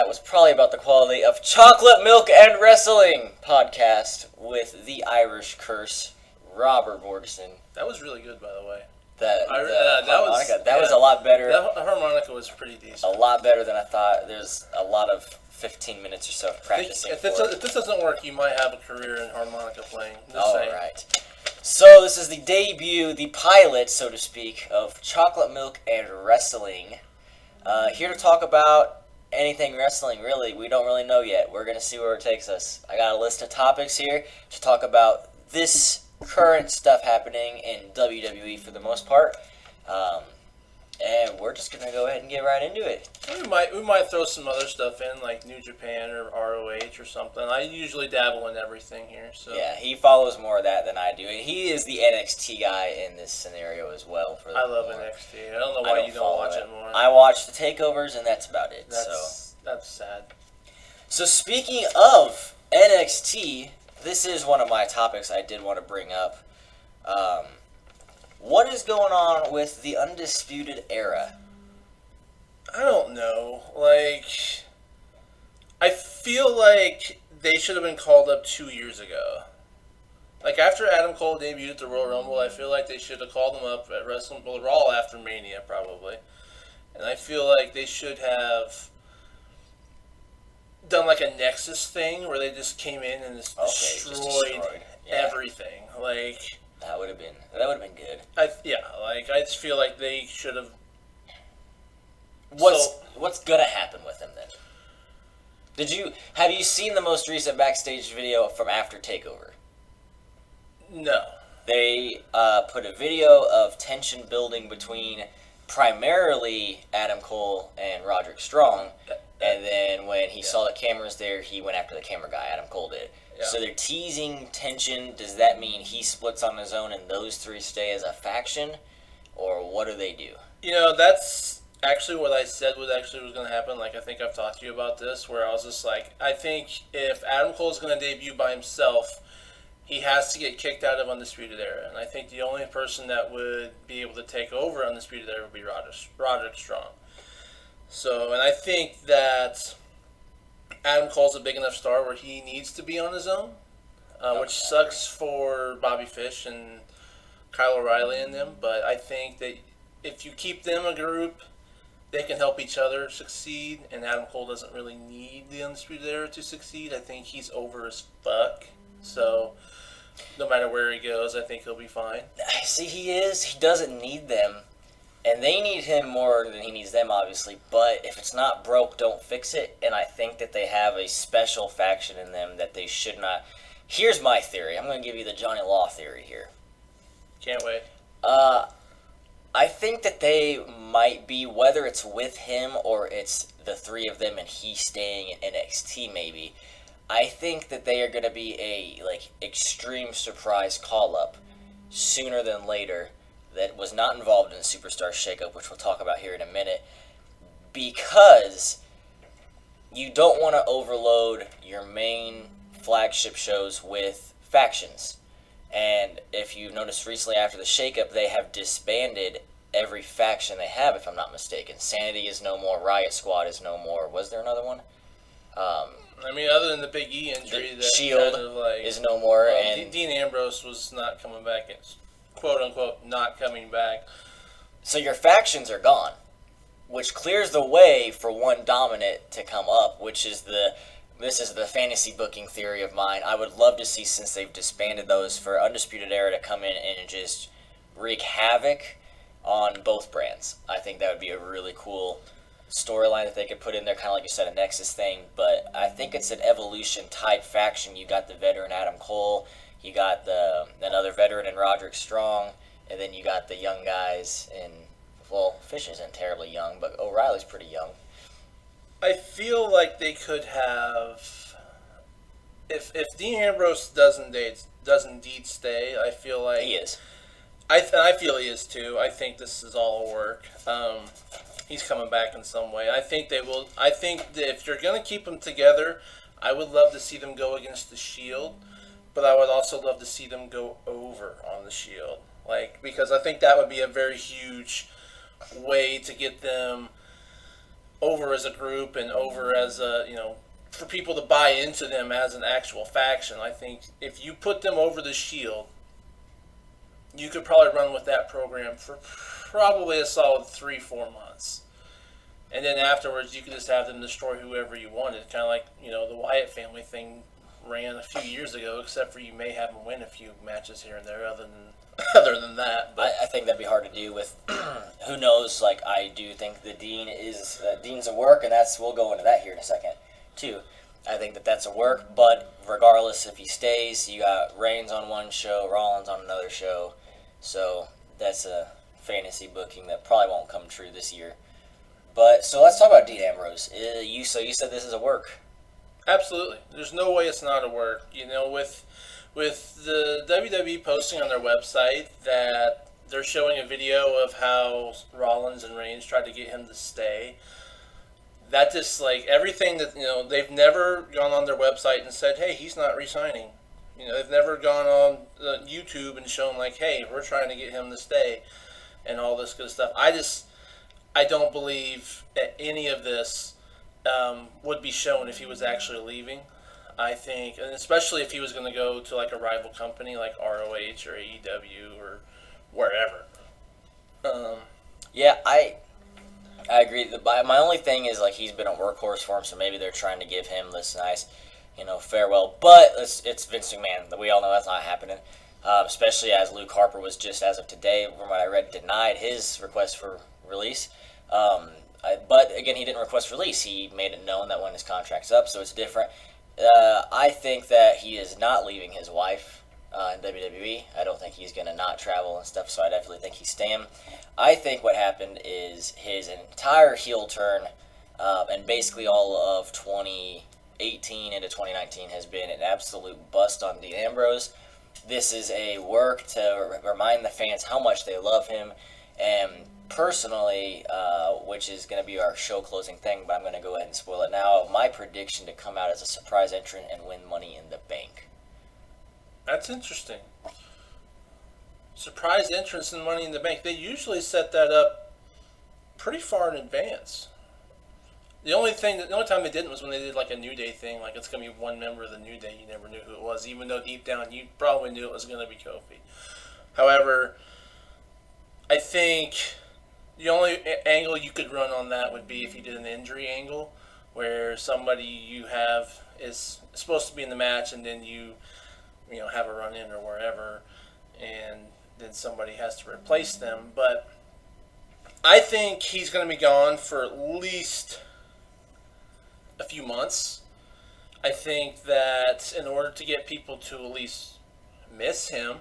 that was probably about the quality of Chocolate Milk and Wrestling podcast with the Irish Curse, Robert Borgeson. That was really good, by the way. That was a lot better. That harmonica was pretty decent. A lot better than I thought. There's a lot of 15 minutes or so of practicing. If this doesn't work, you might have a career in harmonica playing. All right. So this is the debut, the pilot, so to speak, of Chocolate Milk and Wrestling. Here to talk about anything wrestling, really. We don't really know yet. We're going to see where it takes us. I got a list of topics here to talk about this current stuff happening in WWE for the most part. And we're just going to go ahead and get right into it. We might throw some other stuff in, like New Japan or ROH or something. I usually dabble in everything here. So yeah, he follows more of that than I do. He is the NXT guy in this scenario as well. I love NXT. I don't know why you don't watch it more. I watch the takeovers, and that's about it. That's sad. So speaking of NXT, this is one of my topics I did want to bring up. What is going on with the Undisputed Era? I don't know. I feel like they should have been called up 2 years ago. After Adam Cole debuted at the Royal Rumble, I feel like they should have called him up at Raw after Mania, probably. And I feel like they should have done a Nexus thing where they just came in and destroyed everything. That would have been good. I just feel like they should have. What's gonna happen with him then? Have you seen the most recent backstage video from after Takeover? No. They put a video of tension building between primarily Adam Cole and Roderick Strong, and then when he saw the cameras there, he went after the camera guy. Adam Cole did. Yeah. So they're teasing tension. Does that mean he splits on his own and those three stay as a faction? Or what do they do? That's actually what I said was going to happen. I think I've talked to you about this, where I was just I think if Adam Cole is going to debut by himself, he has to get kicked out of Undisputed Era. And I think the only person that would be able to take over Undisputed Era would be Roderick Strong. So, and I think that Adam Cole's a big enough star where he needs to be on his own, which sucks for Bobby Fish and Kyle O'Reilly and them. But I think that if you keep them a group, they can help each other succeed. And Adam Cole doesn't really need the Undisputed Era to succeed. I think he's over as fuck. So no matter where he goes, I think he'll be fine. See, he is. He doesn't need them. And they need him more than he needs them, obviously. But if it's not broke, don't fix it. And I think that they have a special faction in them that they should not. Here's my theory. I'm going to give you the Johnny Law theory here. Can't wait. I think that they might be, whether it's with him or it's the three of them and he staying in NXT maybe, I think that they are going to be a extreme surprise call-up sooner than later that was not involved in the Superstar Shakeup, which we'll talk about here in a minute, because you don't want to overload your main flagship shows with factions. And if you noticed recently after the Shakeup, they have disbanded every faction they have, if I'm not mistaken. Sanity is no more, Riot Squad is no more. Was there another one? Other than the Big E injury, the Shield is no more. And Dean Ambrose was not coming back. It's quote-unquote not coming back. So your factions are gone, which clears the way for one dominant to come up, this is the fantasy booking theory of mine. I would love to see, since they've disbanded those, for Undisputed Era to come in and just wreak havoc on both brands. I think that would be a really cool storyline that they could put in there, kind of like you said, a Nexus thing. But I think it's an Evolution type faction. You got the veteran Adam Cole, you got another veteran in Roderick Strong, and then you got the young guys in, Fish isn't terribly young, but O'Reilly's pretty young. I feel like they could have, if Dean Ambrose does indeed stay, I feel like he is. I feel he is too. I think this is all a work. He's coming back in some way. I think they will. I think that if you're going to keep them together, I would love to see them go against the Shield, but I would also love to see them go over on the Shield. Because I think that would be a very huge way to get them over as a group and over as a, for people to buy into them as an actual faction. I think if you put them over the Shield, you could probably run with that program for probably a solid 3-4 months. And then afterwards, you could just have them destroy whoever you wanted. Kind of like, the Wyatt family thing ran a few years ago, except for you may have them win a few matches here and there other than that. But I think that'd be hard to do with, who knows, like, I do think the Dean's a work, and we'll go into that here in a second, too. I think that's a work, but regardless, if he stays, you got Reigns on one show, Rollins on another show, so that's a fantasy booking that probably won't come true this year. But, so let's talk about Dean Ambrose. You said this is a work. Absolutely. There's no way it's not a work. With the WWE posting on their website that they're showing a video of how Rollins and Reigns tried to get him to stay, that just, like, everything that, they've never gone on their website and said, hey, he's not re-signing. They've never gone on YouTube and shown, like, hey, we're trying to get him to stay and all this good stuff. I don't believe that any of this would be shown if he was actually leaving. I think, and especially if he was going to go to like a rival company like ROH or AEW or wherever. Yeah, I agree. My only thing is, like, he's been a workhorse for him, so maybe they're trying to give him this nice, farewell. But it's Vince McMahon. We all know that's not happening. Especially as Luke Harper was just, as of today, from what I read, denied his request for release. But again, he didn't request release. He made it known that when his contract's up, so it's different. I think that he is not leaving his wife in WWE. I don't think he's going to not travel and stuff, so I definitely think he's staying. I think what happened is his entire heel turn and basically all of 2018 into 2019 has been an absolute bust on Dean Ambrose. This is a work to remind the fans how much they love him. And personally, which is going to be our show closing thing, but I'm going to go ahead and spoil it now, my prediction to come out as a surprise entrant and win Money in the Bank. That's interesting. Surprise entrance and Money in the Bank. They usually set that up pretty far in advance. The only time they didn't was when they did like a New Day thing, like it's going to be one member of the New Day. You never knew who it was, even though deep down you probably knew it was going to be Kofi. However, I think the only angle you could run on that would be if you did an injury angle, where somebody you have is supposed to be in the match and then you have a run-in or wherever, and then somebody has to replace them. But I think he's going to be gone for at least a few months. I think that in order to get people to at least miss him,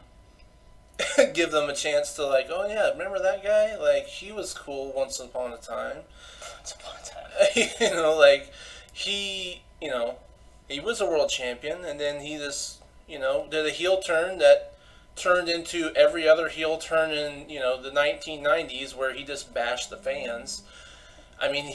give them a chance to, like, oh yeah, remember that guy? Like, he was cool once upon a time. Once upon a time. Like, he was a world champion, and then he just, did a heel turn that turned into every other heel turn in, the 1990s where he just bashed the fans. I mean,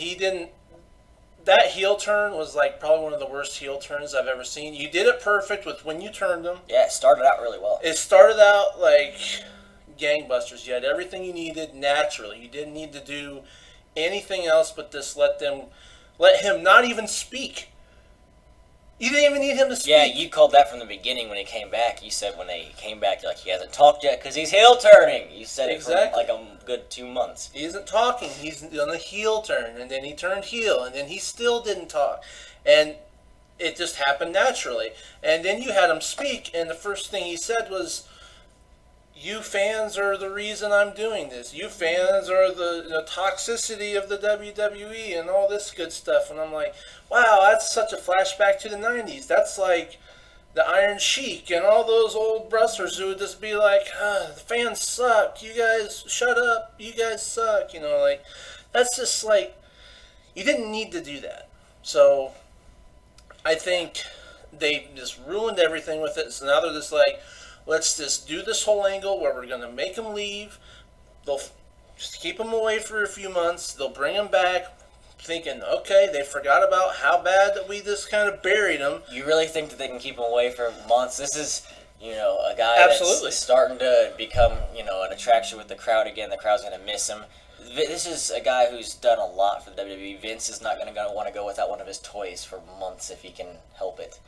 that heel turn was like probably one of the worst heel turns I've ever seen. You did it perfect with when you turned them. Yeah, it started out really well. It started out like gangbusters. You had everything you needed naturally. You didn't need to do anything else but just let him not even speak. You didn't even need him to speak. Yeah, you called that from the beginning when he came back. You said when he came back, you're like, he hasn't talked yet because he's heel turning. You said exactly. It for like a good 2 months. He isn't talking. He's on the heel turn, and then he turned heel, and then he still didn't talk. And it just happened naturally. And then you had him speak, and the first thing he said was, you fans are the reason I'm doing this. You fans are the toxicity of the WWE and all this good stuff. And I'm like, wow, that's such a flashback to the 90s. That's like the Iron Sheik and all those old wrestlers who would just be like, the fans suck. You guys, shut up. You guys suck. Like, that's just like, you didn't need to do that. So I think they just ruined everything with it. So now they're just like, let's just do this whole angle where we're going to make him leave. They'll just keep him away for a few months. They'll bring him back thinking, okay, they forgot about how bad that we just kind of buried him. You really think that they can keep him away for months? This is, a guy Absolutely. that's starting to become, an attraction with the crowd again. The crowd's going to miss him. This is a guy who's done a lot for the WWE. Vince is not going to want to go without one of his toys for months if he can help it.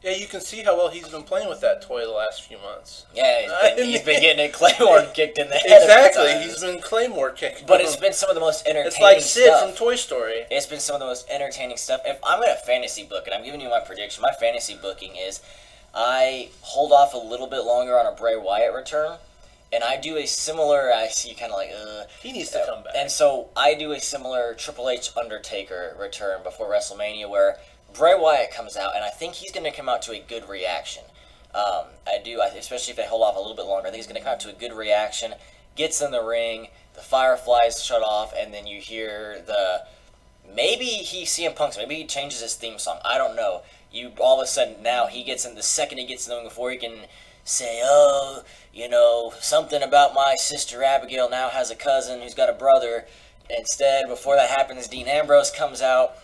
Yeah, you can see how well he's been playing with that toy the last few months. Yeah, he's been getting a Claymore kicked in the head. Exactly, he's been Claymore kicking. But it's been some of the most entertaining It's like Sid stuff. from Toy Story. It's been some of the most entertaining stuff. If I'm going to fantasy book, and I'm giving you my prediction, my fantasy booking is I hold off a little bit longer on a Bray Wyatt return, and I do a similar, I see kind of like, he needs to come back. And so I do a similar Triple H Undertaker return before WrestleMania where Bray Wyatt comes out, and I think he's going to come out to a good reaction. Especially if they hold off a little bit longer. I think he's going to come out to a good reaction, gets in the ring, the fireflies shut off, and then you hear maybe CM Punk's, maybe he changes his theme song. I don't know. All of a sudden now the second he gets in the ring before he can say, something about my sister Abigail now has a cousin who's got a brother. Instead, before that happens, Dean Ambrose comes out.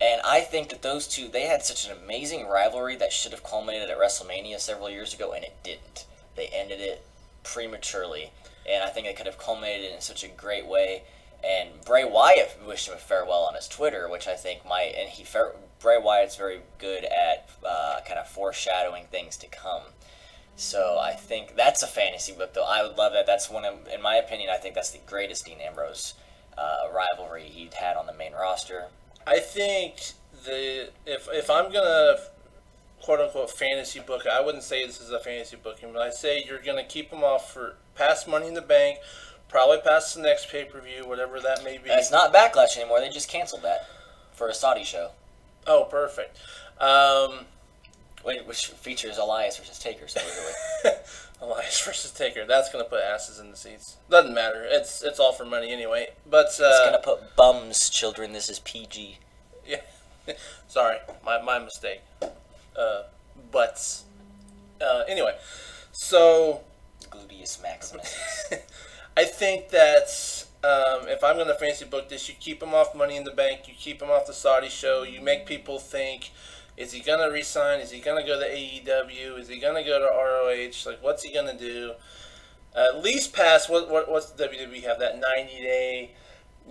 And I think that those two, they had such an amazing rivalry that should have culminated at WrestleMania several years ago, and it didn't. They ended it prematurely, and I think it could have culminated in such a great way. And Bray Wyatt wished him a farewell on his Twitter, which I think Bray Wyatt's very good at kind of foreshadowing things to come. So I think that's a fantasy book, though. I would love that. That's in my opinion, I think that's the greatest Dean Ambrose rivalry he'd had on the main roster. I think if I'm gonna quote unquote fantasy book, I wouldn't say this is a fantasy booking, but I say you're gonna keep them off for past Money in the Bank, probably past the next pay-per-view, whatever that may be. It's not Backlash anymore. They just canceled that for a Saudi show. Oh, perfect. Which features Elias versus Taker, supposedly. Elias versus Taker. That's gonna put asses in the seats. Doesn't matter. It's all for money anyway. But it's gonna put bums, children. This is PG. Yeah. Sorry, my mistake. Butts. Anyway, so Gluteus Maximus. I think that if I'm gonna fantasy book this, you keep him off Money in the Bank. You keep him off the Saudi show. You make people think. Is he going to resign? Is he going to go to AEW? Is he going to go to ROH? Like, what's he going to do? At least past, what's the WWE have? That 90-day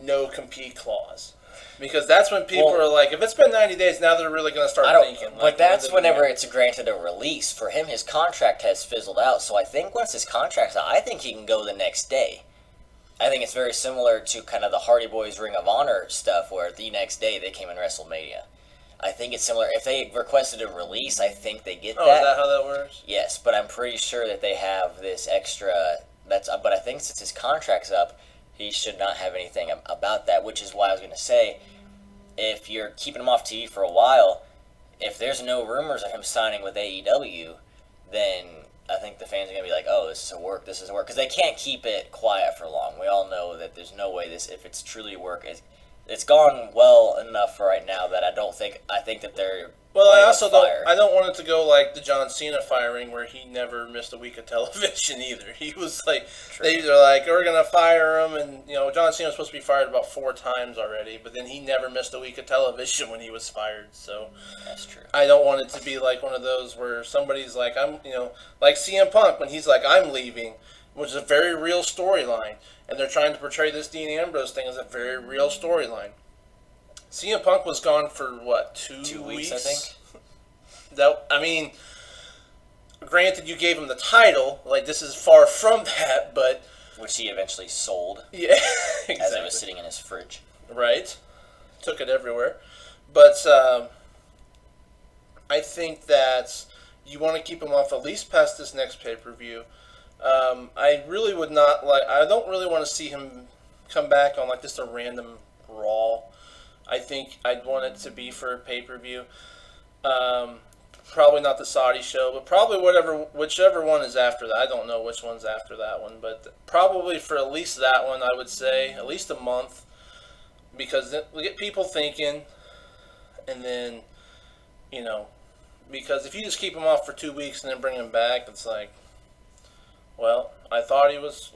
no-compete clause. Because that's when people are like, if it's been 90 days, now they're really going to start thinking. But that's whenever it's granted a release. For him, his contract has fizzled out. So I think once his contract's out, I think he can go the next day. I think it's very similar to kind of the Hardy Boys Ring of Honor stuff where the next day they came in WrestleMania. I think it's similar. If they requested a release, I think they get that. Oh, is that how that works? Yes, but I'm pretty sure that they have this extra. But I think since his contract's up, he should not have anything about that. Which is why I was going to say, if you're keeping him off TV for a while, if there's no rumors of him signing with AEW, then I think the fans are going to be like, "Oh, this is a work. This is a work," because they can't keep it quiet for long. We all know that there's no way if it's truly work. It's gone well enough for right now that I think that they're. Well, I also don't want it to go like the John Cena firing where he never missed a week of television either. He was like, they're like, we're going to fire him. And, John Cena was supposed to be fired about 4 times already, but then he never missed a week of television when he was fired. So that's true. I don't want it to be like one of those where somebody's like, like CM Punk when he's like, I'm leaving, which is a very real storyline. And they're trying to portray this Dean Ambrose thing as a very real storyline. CM Punk was gone for, what, 2 weeks? I think. Granted, you gave him the title. Like, this is far from that, but... Which he eventually sold. Yeah, exactly. As it was sitting in his fridge. Right. Took it everywhere. But, I think that you want to keep him off at least past this next pay-per-view. I really would not I don't really want to see him come back on like just a random Raw. I think I'd want it to be for a pay-per-view. Probably not the Saudi show, but probably whichever one is after that. I don't know which one's after that one, but probably for at least that one, I would say at least a month, because we get people thinking, and then, because if you just keep him off for 2 weeks and then bring him back, it's like, well, I thought he was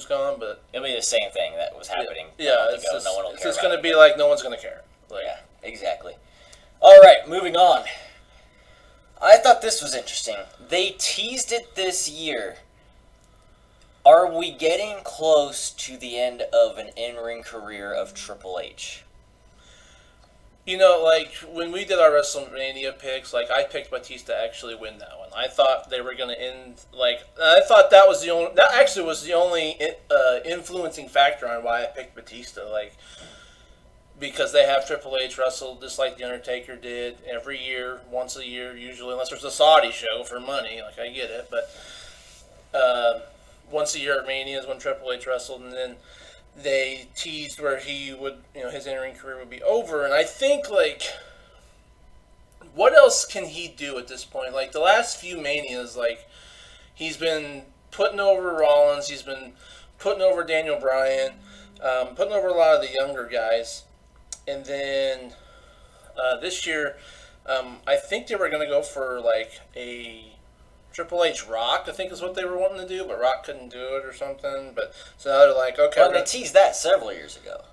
gone, but it'll be the same thing that was happening. Yeah, it's just going to be like no one's going to care. Like, yeah, exactly. All right, moving on. I thought this was interesting. They teased it this year. Are we getting close to the end of an in-ring career of Triple H? You know, like when we did our WrestleMania picks, like I picked Batista to actually win that one. I thought they were going to end. I thought that was the only. That actually was the only influencing factor on why I picked Batista. Like because they have Triple H wrestle just like the Undertaker did every year, once a year usually, unless there's a Saudi show for money. Like I get it, but once a year at Mania is when Triple H wrestled, and then they teased where he would, his in-ring career would be over. And I think, like, what else can he do at this point? Like, the last few Manias, like, he's been putting over Rollins, he's been putting over Daniel Bryan, putting over a lot of the younger guys. And then this year, I think they were going to go for, like, a Triple H Rock, I think is what they were wanting to do, but Rock couldn't do it or something. But so now they're like, okay. Well, they teased that several years ago.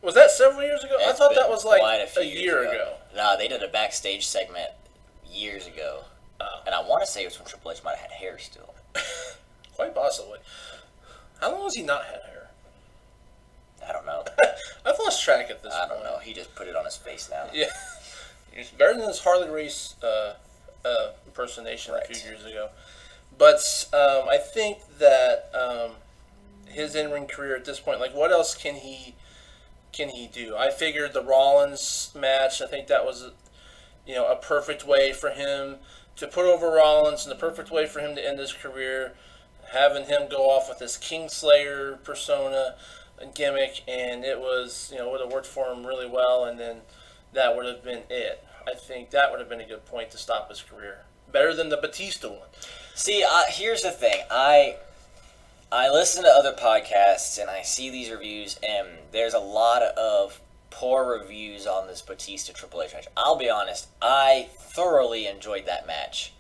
Was that several years ago? I thought that was like a year ago. No, they did a backstage segment years ago. Oh. And I want to say it was when Triple H might have had hair still. Quite possibly. How long has he not had hair? I don't know. I've lost track at this point. I don't know. He just put it on his face now. Yeah. It's better than his Harley Race impersonation Right. a few years ago. But I think that his in-ring career at this point, like, what else can he do? I figured the Rollins match, I think that was, a perfect way for him to put over Rollins and the perfect way for him to end his career, having him go off with this Kingslayer persona and gimmick, and it was, would have worked for him really well, and then that would have been it. I think that would have been a good point to stop his career. Better than the Batista one. See, here's the thing. I listen to other podcasts and I see these reviews, and there's a lot of poor reviews on this Batista Triple H match. I'll be honest, I thoroughly enjoyed that match.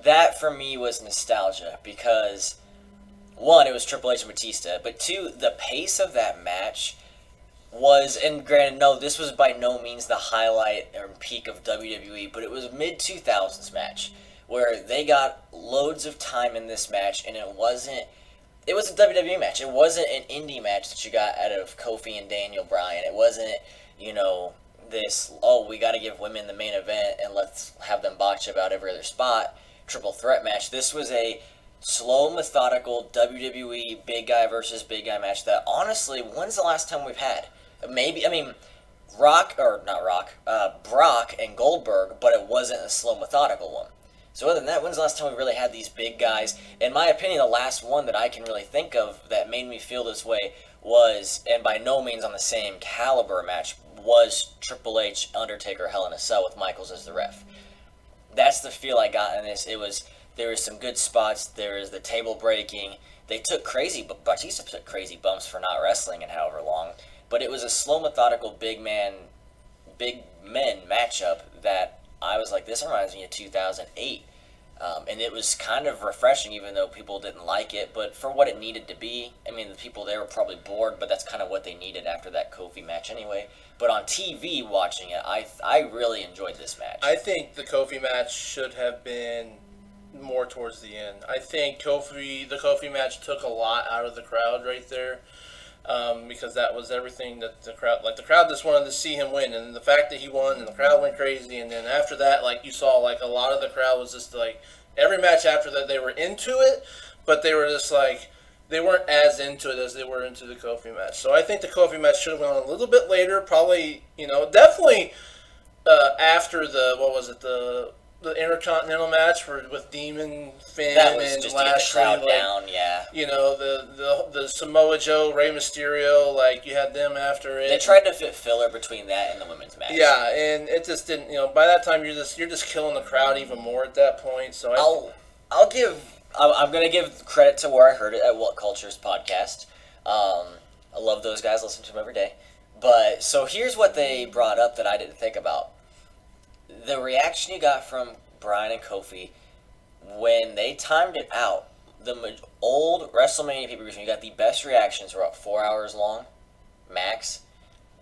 That for me was nostalgia because, one, it was Triple H and Batista, but two, the pace of that match was, and granted, no, this was by no means the highlight or peak of WWE, but it was a mid-2000s match where they got loads of time in this match, and it was a WWE match. It wasn't an indie match that you got out of Kofi and Daniel Bryan. It wasn't, this, we got to give women the main event and let's have them botch about every other spot triple threat match. This was a slow, methodical WWE big guy versus big guy match that, honestly, when's the last time we've had? Brock and Goldberg, but it wasn't a slow, methodical one. So other than that, when's the last time we really had these big guys? In my opinion, the last one that I can really think of that made me feel this way was, and by no means on the same caliber match, was Triple H, Undertaker, Hell in a Cell with Michaels as the ref. That's the feel I got in this. There was some good spots. There was the table breaking. Batista took crazy bumps for not wrestling in however long. But it was a slow, methodical, big men matchup that I was like, this reminds me of 2008. And it was kind of refreshing, even though people didn't like it. But for what it needed to be, the people there were probably bored, but that's kind of what they needed after that Kofi match anyway. But on TV, watching it, I really enjoyed this match. I think the Kofi match should have been more towards the end. I think the Kofi match took a lot out of the crowd right there. Because that was everything that the crowd just wanted to see him win, and the fact that he won and the crowd went crazy, and then after that, like, you saw, like, a lot of the crowd was just like, every match after that they were into it, but they were just like, they weren't as into it as they were into the Kofi match. So I think the Kofi match should have gone a little bit later, probably, definitely after the Intercontinental match with Demon, Finn, that was and just Lashley, to get the crowd down, yeah. The Samoa Joe, Rey Mysterio, like, you had them after it. They tried to fit filler between that and the women's match. Yeah, and it just didn't. By that time you're just killing the crowd even more at that point. So I'm gonna give credit to where I heard it at What Culture's podcast. I love those guys. Listen to them every day. But so here's what they brought up that I didn't think about. The reaction you got from Bryan and Kofi when they timed it out, the old WrestleMania pay-per-views, when you got the best reactions, were about 4 hours long, max.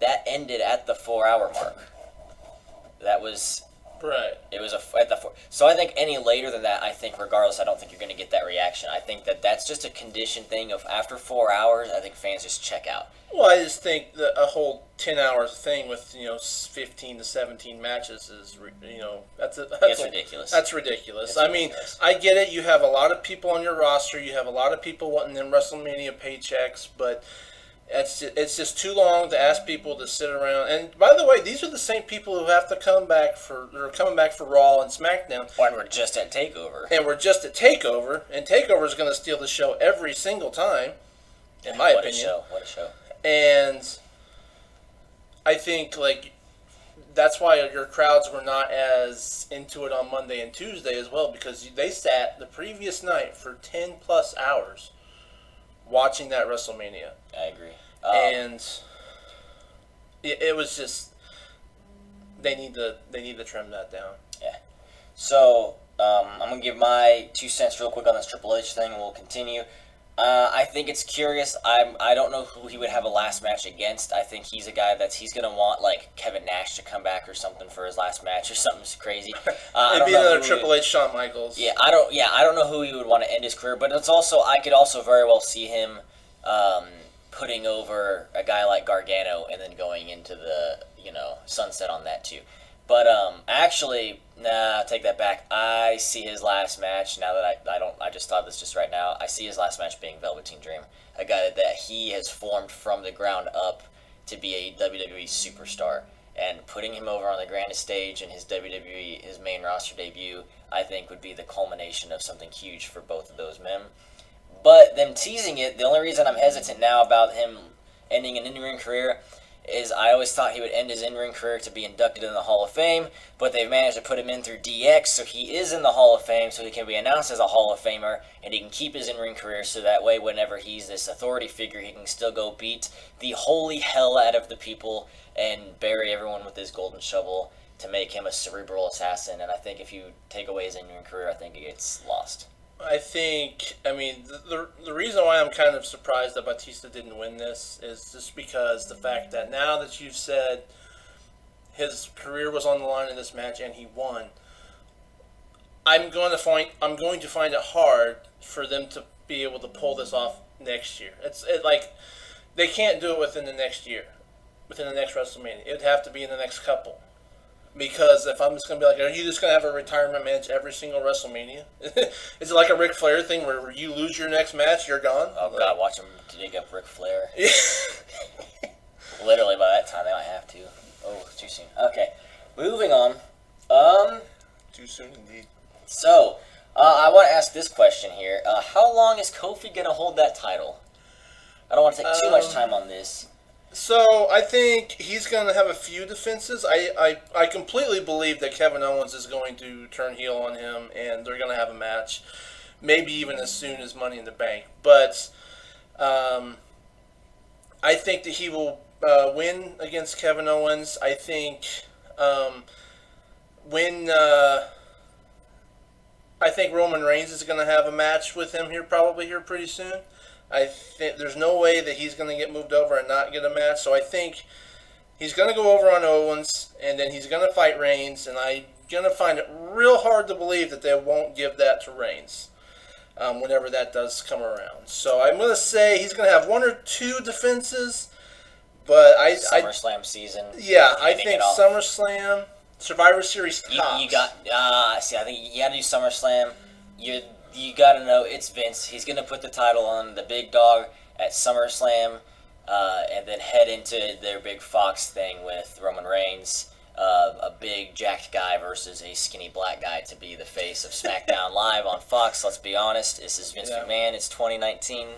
That ended at the 4 hour mark. That was right. It was at the 4. So I think any later than that, I think regardless, I don't think you're going to get that reaction. I think that that's just a condition thing of after 4 hours, I think fans just check out. Well, I just think that a whole 10 hours thing with 15 to 17 matches is It's ridiculous. That's ridiculous. It's I mean, ridiculous. I get it. You have a lot of people on your roster. You have a lot of people wanting them WrestleMania paychecks, but it's just too long to ask people to sit around. And by the way, these are the same people who have to come back for Raw and SmackDown. When we're just at Takeover. And we're just at Takeover, and Takeover is going to steal the show every single time, in my What opinion. a show! What a show! And I think that's why your crowds were not as into it on Monday and Tuesday as well, because they sat the previous night for 10 plus hours watching that WrestleMania. I agree. And it was just they need to trim that down. Yeah. So I'm gonna give my 2 cents real quick on this Triple H thing, and we'll continue. I think it's curious. I don't know who he would have a last match against. I think he's a guy he's gonna want like Kevin Nash to come back or something for his last match or something crazy. It'd be another Triple H, Shawn Michaels. Yeah, I don't know who he would want to end his career, but I could also very well see him putting over a guy like Gargano and then going into the sunset on that too. But actually, nah, take that back. I see his last match now that I just thought this just right now. I see his last match being Velveteen Dream, a guy that he has formed from the ground up to be a WWE superstar, and putting him over on the grandest stage in his his main roster debut, I think would be the culmination of something huge for both of those men. But them teasing it, the only reason I'm hesitant now about him ending an in-ring career is I always thought he would end his in-ring career to be inducted in the Hall of Fame, but they've managed to put him in through DX, so he is in the Hall of Fame, so he can be announced as a Hall of Famer, and he can keep his in-ring career, so that way whenever he's this authority figure, he can still go beat the holy hell out of the people and bury everyone with his golden shovel to make him a cerebral assassin. And I think if you take away his in-ring career, I think it gets lost. The reason why I'm kind of surprised that Batista didn't win this is just because the fact that now that you've said his career was on the line in this match and he won, I'm going to find it hard for them to be able to pull this off next year. They can't do it within the next year, within the next WrestleMania. It'd have to be in the next couple. Because if I'm just going to be like, are you just going to have a retirement match every single WrestleMania? Is it like a Ric Flair thing where you lose your next match, you're gone? Oh, God, watch him dig up Ric Flair. Literally, by that time, they might have to. Oh, too soon. Okay, moving on. Too soon indeed. So, I want to ask this question here. How long is Kofi going to hold that title? I don't want to take too much time on this. So, I think he's going to have a few defenses. I completely believe that Kevin Owens is going to turn heel on him, and they're going to have a match, maybe even as soon as Money in the Bank. But I think that he will win against Kevin Owens. I think I think Roman Reigns is going to have a match with him probably pretty soon. I think there's no way that he's going to get moved over and not get a match. So I think he's going to go over on Owens, and then he's going to fight Reigns, and I'm going to find it real hard to believe that they won't give that to Reigns whenever that does come around. So I'm going to say he's going to have one or two defenses, but SummerSlam season. Yeah, I think SummerSlam, Survivor Series tops. You got I think you got to do SummerSlam. You got to know it's Vince. He's going to put the title on the big dog at SummerSlam, and then head into their big Fox thing with Roman Reigns, a big jacked guy versus a skinny black guy to be the face of SmackDown Live on Fox. Let's be honest. This is Vince McMahon. It's 2019.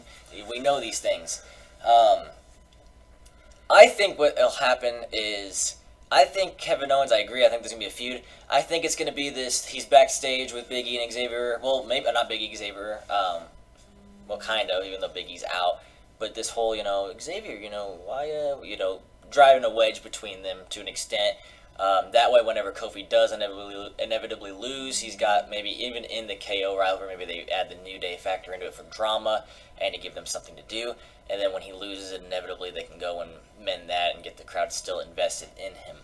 We know these things. I think what will happen is, I think Kevin Owens, I agree, I think there's going to be a feud. I think it's going to be this, he's backstage with Big E and Xavier. Well, maybe not Big E, Xavier. Well, kind of, even though Big E's out. But this whole, Xavier, why, driving a wedge between them to an extent. That way, whenever Kofi does inevitably lose, he's got maybe even in the KO rivalry, maybe they add the New Day factor into it for drama and to give them something to do. And then when he loses it, inevitably they can go and mend that and get the crowd still invested in him.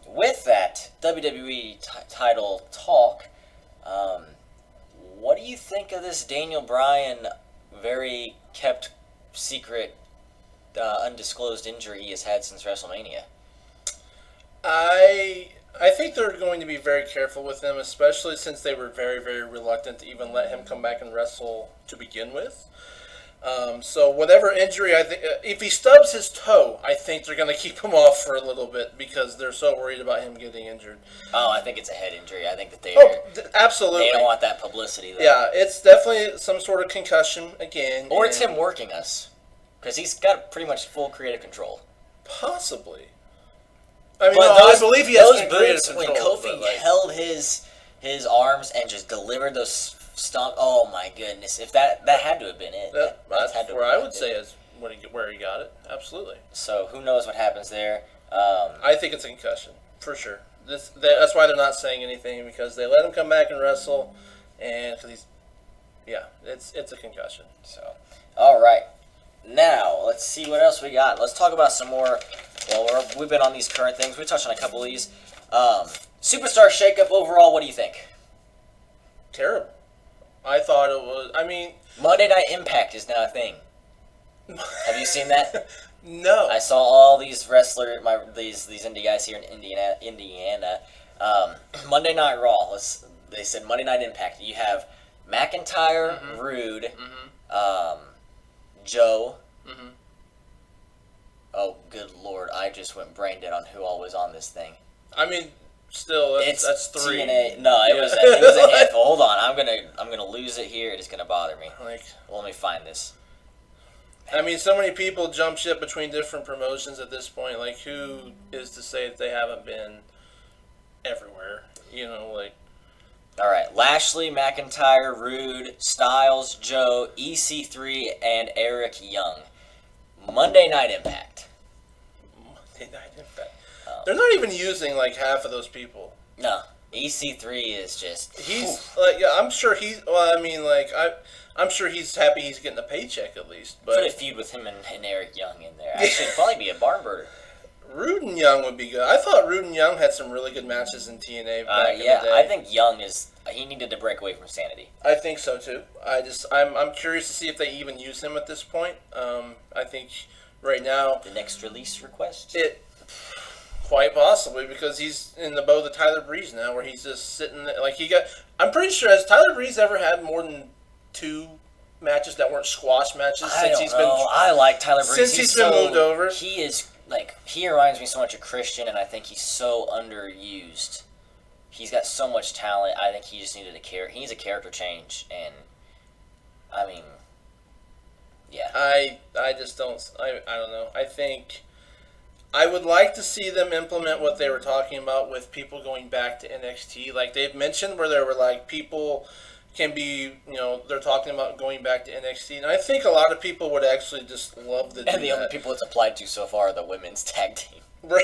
With that WWE title talk, what do you think of this Daniel Bryan very kept secret, undisclosed injury he has had since WrestleMania? I think they're going to be very careful with him, especially since they were very, very reluctant to even let him come back and wrestle to begin with. So whatever injury, I think if he stubs his toe, I think they're going to keep him off for a little bit because they're so worried about him getting injured. Oh, I think it's a head injury. I think that Absolutely. they don't want that publicity, though. Yeah, it's definitely some sort of concussion again. Or it's him working us, because he's got pretty much full creative control. Possibly. I mean, I believe he has those creative boots when control. Kofi held his arms and just delivered those stomp. Oh my goodness! If that had to have been it. That's where I would say is where he got it. Absolutely. So who knows what happens there? I think it's a concussion for sure. That's why they're not saying anything, because they let him come back and wrestle, and because it's a concussion. So, all right. Now let's see what else we got. Let's talk about some more. Well, we've been on these current things. We touched on a couple of these. Superstar shakeup overall. What do you think? Terrible. I thought it was. I mean, Monday Night Impact is now a thing. Have you seen that? No. I saw all these these indie guys here in Indiana. Monday Night Raw. They said Monday Night Impact. You have McIntyre, Rude, Joe. Mm-hmm. Oh, good lord! I just went brain dead on who all was on this thing. I mean, still, that's three. TNA. No, it was a handful. Hold on, I'm gonna lose it here. It is gonna bother me. Let me find this. I mean, so many people jump ship between different promotions at this point. Like, who is to say that they haven't been everywhere? You know, like. All right, Lashley, McIntyre, Rude, Styles, Joe, EC3, and Eric Young. Monday Night Impact. Monday Night Impact. They're not even using like half of those people. No, EC3 is just. He's like, yeah, I'm sure he's. Well, I mean, like, I'm sure he's happy he's getting a paycheck at least. But put a feud with him and Eric Young in there. Actually, it'd probably be a barn burner. Rude and Young would be good. I thought Rude and Young had some really good matches in TNA back in the day. I think Young he needed to break away from sanity. I think so too. I'm curious to see if they even use him at this point. I think right now the next release request. Quite possibly, because he's in the boat of Tyler Breeze now, where he's just sitting there, like I'm pretty sure, has Tyler Breeze ever had more than 2 matches that weren't squash matches I like Tyler Breeze since he's been moved over? He is he reminds me so much of Christian, and I think he's so underused. He's got so much talent. I think he just needed he needs a character change, and I mean, yeah. I just don't. I don't know. I think I would like to see them implement what they were talking about with people going back to NXT. Like they've mentioned, where there were like people can be, they're talking about going back to NXT, and I think a lot of people would actually just love to do that. And the only people it's applied to so far are the women's tag team. Right.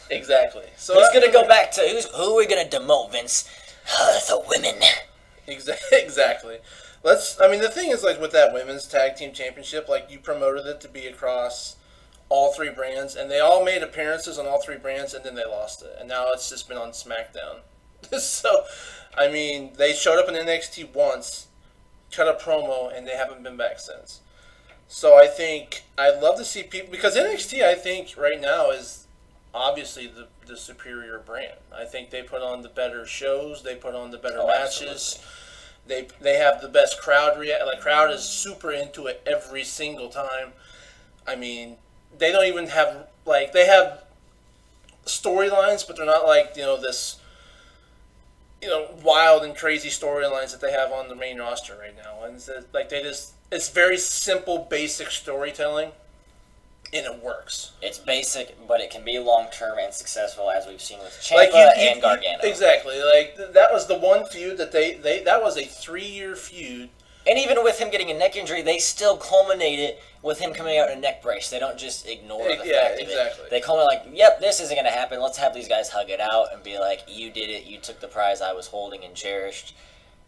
Exactly. So who's gonna go back to who are we gonna demote, Vince? The women. Exactly. The thing is, like with that women's tag team championship, like you promoted it to be across all 3 brands, and they all made appearances on all 3 brands, and then they lost it, and now it's just been on SmackDown. So, they showed up in NXT once, cut a promo, and they haven't been back since. So I think I'd love to see people, because NXT, I think right now is obviously the superior brand. I think they put on the better shows, they put on the better matches. Absolutely. They have the best crowd crowd is super into it every single time. They don't even have they have storylines, but they're not this wild and crazy storylines that they have on the main roster right now. And it's very simple, basic storytelling, and it works. It's basic, but it can be long-term and successful, as we've seen with Ciampa and Gargano. Exactly. That was the one feud that that was a 3-year feud. And even with him getting a neck injury, they still culminated with him coming out in a neck brace. They don't just ignore the fact of it. They culminate yep, this isn't going to happen. Let's have these guys hug it out and be like, you did it. You took the prize I was holding and cherished,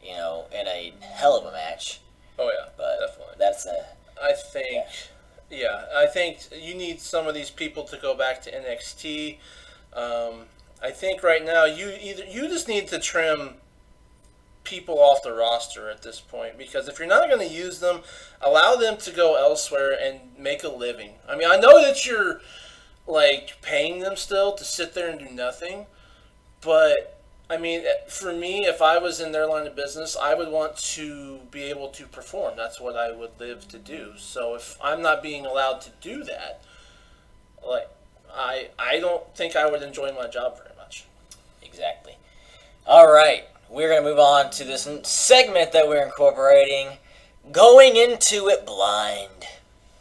in a hell of a match. Oh, yeah, but definitely. That's I think, Yeah, I think you need some of these people to go back to NXT. I think right now you just need to trim people off the roster at this point, because if you're not going to use them, allow them to go elsewhere and make a living. I mean, I know that you're like paying them still to sit there and do nothing, but I mean, for me, if I was in their line of business, I would want to be able to perform. That's what I would live to do. So if I'm not being allowed to do that, like I don't think I would enjoy my job very much. Exactly. All right. We're going to move on to this segment that we're incorporating, Going Into It Blind.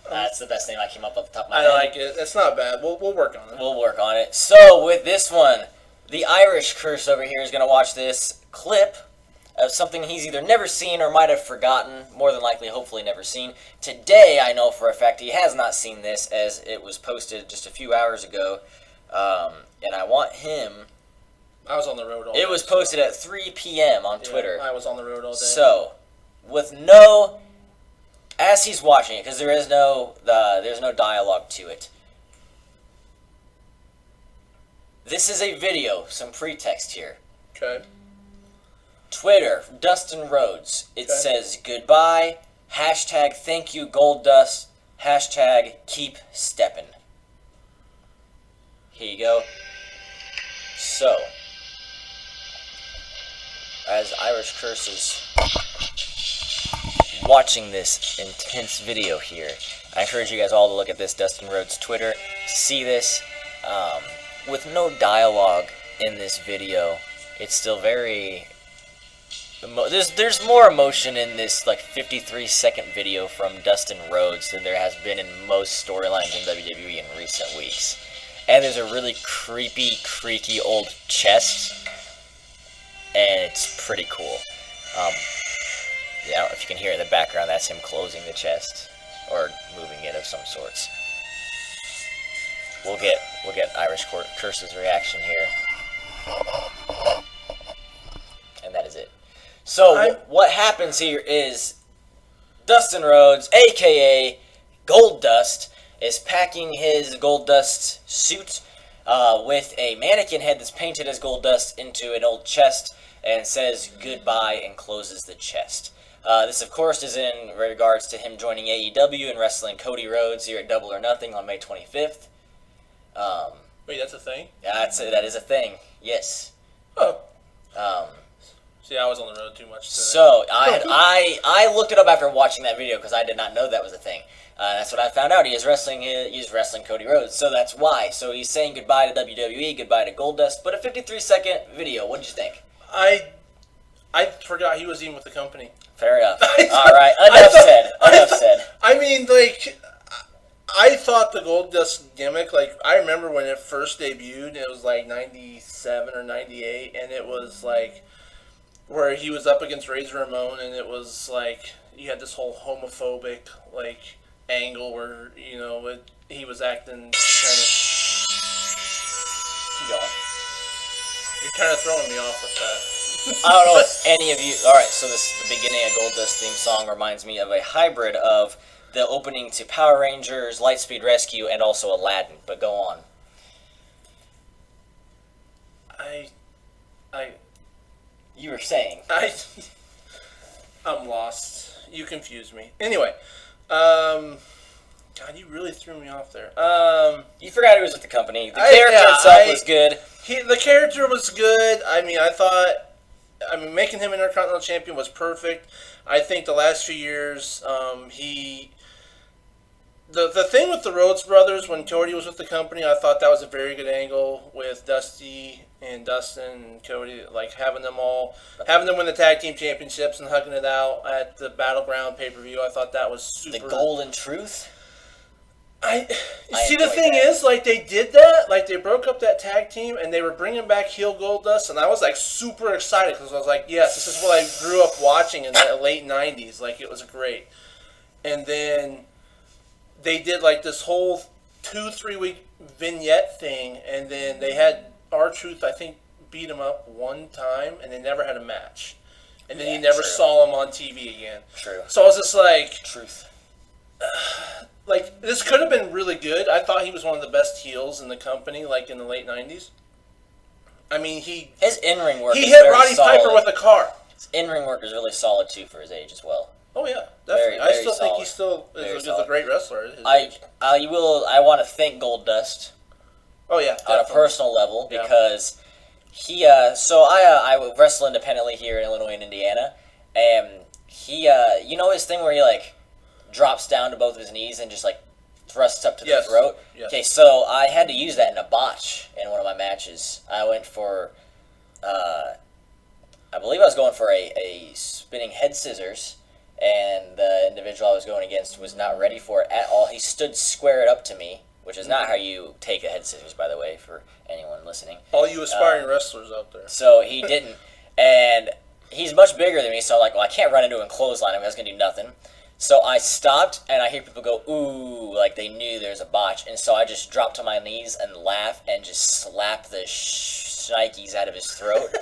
That's the best name I came up off the top of my head. I like it. That's not bad. We'll work on it. We'll work on it. So with this one, the Irish Curse over here is going to watch this clip of something he's either never seen or might have forgotten, more than likely, hopefully never seen. Today, I know for a fact he has not seen this, as it was posted just a few hours ago, and I want him... I was on the road all day. It was posted at 3 p.m. on Twitter. I was on the road all day. So, as he's watching it, because there's no dialogue to it. This is a video, some pretext here. Okay. Twitter, Dustin Rhodes. It Okay. says goodbye, hashtag thank you Goldust, hashtag keep steppin'. Here you go. So, as Irish Curse is watching this intense video here, I encourage you guys all to look at this Dustin Rhodes Twitter to see this. With no dialogue in this video, it's still very... There's more emotion in this 53-second video from Dustin Rhodes than there has been in most storylines in WWE in recent weeks. And there's a really creepy, creaky old chest, and it's pretty cool. Yeah, I don't know if you can hear it in the background, that's him closing the chest, or moving it of some sorts. We'll get Irish Curse's reaction here. And that is it. So, what happens here is Dustin Rhodes, a.k.a. Goldust, is packing his Goldust suit with a mannequin head that's painted as Goldust into an old chest and says goodbye and closes the chest. This, of course, is in regards to him joining AEW and wrestling Cody Rhodes here at Double or Nothing on May 25th. Wait, that's a thing? That is a thing, yes. Oh. See, I was on the road too much today. So, I looked it up after watching that video because I did not know that was a thing. That's what I found out. He's wrestling Cody Rhodes, so that's why. So he's saying goodbye to WWE, goodbye to Goldust, but a 53-second video. What did you think? I forgot he was even with the company. Fair enough. All right, enough said. I mean, I thought the Goldust gimmick, I remember when it first debuted, it was 97 or 98, and it was where he was up against Razor Ramon, and it was you had this whole homophobic angle where he was acting kind of. Keep going. You're kind of throwing me off with that. I don't know if any of you. All right, so the beginning of Goldust theme song reminds me of a hybrid of the opening to Power Rangers, Lightspeed Rescue, and also Aladdin. But go on. You were saying. I'm lost. You confused me. Anyway, God, you really threw me off there. You forgot he was with the company. The character itself was good. The character was good. I mean, making him Intercontinental Champion was perfect. I think the last few years, The thing with the Rhodes brothers, when Cody was with the company, I thought that was a very good angle with Dusty and Dustin and Cody, having them win the tag team championships and hugging it out at the Battleground pay-per-view. I thought that was super. The Golden Truth? See, the thing is, they did that, they broke up that tag team, and they were bringing back heel Goldust, and I was, super excited, because I was like, yes, this is what I grew up watching in the late 90s. It was great. And then they did, this whole 2-3 week vignette thing, and then they had R-Truth, I think, beat him up one time, and they never had a match. And then you never saw him on TV again. True. So I was just Truth. like this could have been really good. I thought he was one of the best heels in the company, like in the late '90s. I mean, his in-ring work. He is hit very Roddy solid. Piper with a car. His in-ring work is really solid too for his age as well. Oh yeah, definitely. Very, I very still think he solid. still is a solid. great wrestler. At his I age. I want to thank Goldust Oh yeah, on a definitely. personal level Yeah. because he so I wrestle independently here in Illinois and Indiana, and he you know his thing where he like drops down to both of his knees and just like thrusts up to Yes. the throat. Yes. Okay, so I had to use that in a botch in one of my matches. I went for I believe I was going for a spinning head scissors, and the individual I was going against was not ready for it at all. He stood squared up to me, which is not how you take a head scissors, by the way, for anyone listening. All you aspiring wrestlers out there. So he didn't, and he's much bigger than me, so I'm like, well, I can't run into him and clothesline him. That's going to do nothing. So I stopped, and I hear people go, ooh, like they knew there's a botch. And so I just dropped to my knees and laugh and just slap the shnikes out of his throat.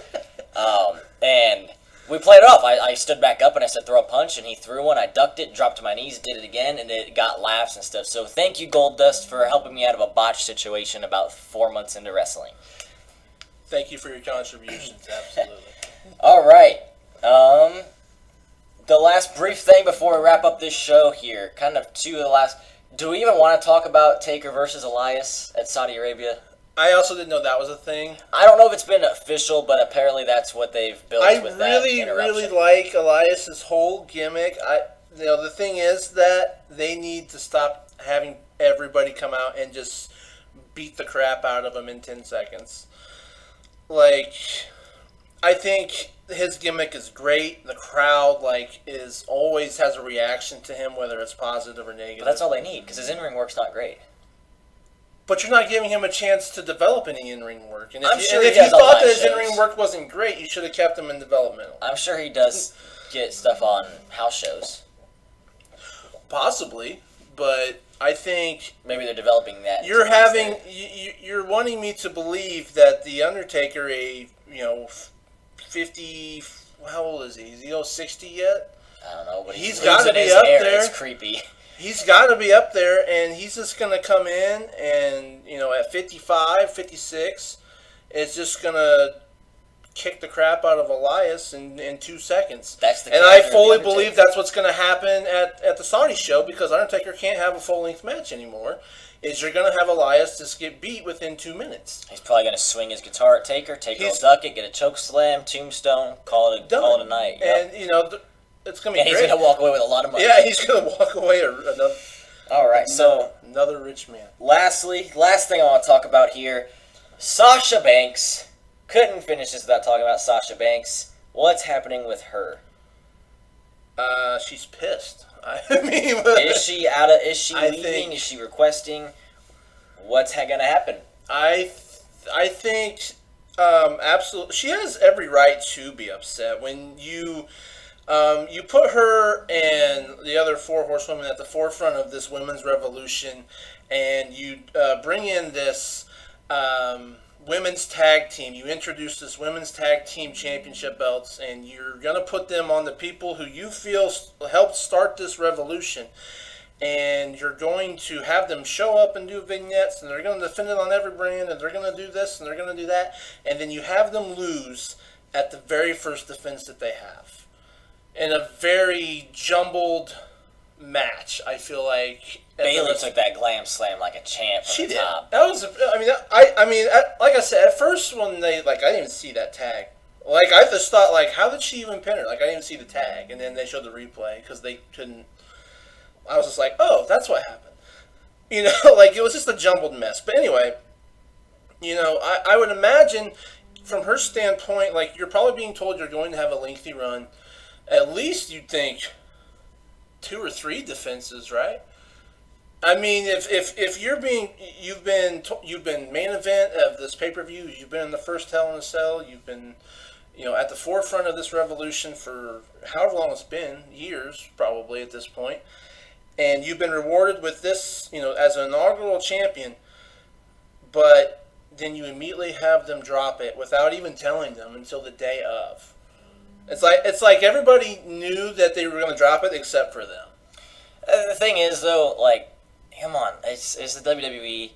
And we played it off. I stood back up, and I said, throw a punch, and he threw one. I ducked it, dropped to my knees, did it again, and it got laughs and stuff. So thank you, Goldust, for helping me out of a botch situation about 4 months into wrestling. Thank you for your contributions. Absolutely. All right. The last brief thing before we wrap up this show here, kind of two of the last. Do we even want to talk about Taker versus Elias at Saudi Arabia? I also didn't know that was a thing. I don't know if it's been official, but apparently that's what they've built I with really, that really interruption. like Elias's whole gimmick. The thing is that they need to stop having everybody come out and just beat the crap out of him in 10 seconds. Like, I think his gimmick is great. The crowd is always has a reaction to him, whether it's positive or negative. But that's all they need, because his in-ring work's not great. But you're not giving him a chance to develop any in-ring work. And if, I'm sure and if he you does on thought live that his shows. in-ring work wasn't great, you should have kept him in developmental. I'm sure he does get stuff on house shows. Possibly, but I think Maybe they're developing that. you're into things having you're wanting me to believe that the Undertaker, 50, how old is he? Is he 60 yet? I don't know, but He's he's gotta losing be his up hair. there. It's creepy. He's got to be up there, and he's just going to come in and, at 55, 56, it's just going to kick the crap out of Elias in 2 seconds. That's the And I character of The fully Undertaker. believe that's what's going to happen at the Saudi show, because Undertaker can't have a full-length match anymore, is you're going to have Elias just get beat within 2 minutes. He's probably going to swing his guitar at Taker. Taker will He's- duck it, get a choke slam, tombstone, call it a night. Yep. And, it's going to be And he's great. going to walk away with a lot of money. Yeah, he's going to walk away another, All right, so another rich man. last thing I want to talk about here, Sasha Banks. Couldn't finish this without talking about Sasha Banks. What's happening with her? She's pissed. I mean, Is she out of? Is she I leaving? think- Is she requesting? What's going to happen? I think absolutely she has every right to be upset when you put her and the other 4 horsewomen at the forefront of this women's revolution, and you bring in this women's tag team. You introduce this women's tag team championship belts, and you're gonna put them on the people who you feel helped start this revolution. And you're going to have them show up and do vignettes, and they're going to defend it on every brand, and they're going to do this, and they're going to do that, and then you have them lose at the very first defense that they have. In a very jumbled match, I feel like. Bailey took that glam slam like a champ from She the did. top. That was, like I said, at first when they, I didn't even see that tag. I just thought, how did she even pin her? I didn't even see the tag, and then they showed the replay, because they couldn't. I was just like, oh, that's what happened. It was just a jumbled mess. But anyway, I would imagine from her standpoint, you're probably being told you're going to have a lengthy run. At least you'd think 2 or 3 defenses, right? I mean, if you've been main event of this pay-per-view, you've been in the first Hell in a Cell, you've been, at the forefront of this revolution for however long it's been, years probably at this point. And you've been rewarded with this, as an inaugural champion, but then you immediately have them drop it without even telling them until the day of. It's like everybody knew that they were going to drop it except for them. The thing is, though, come on, it's the WWE.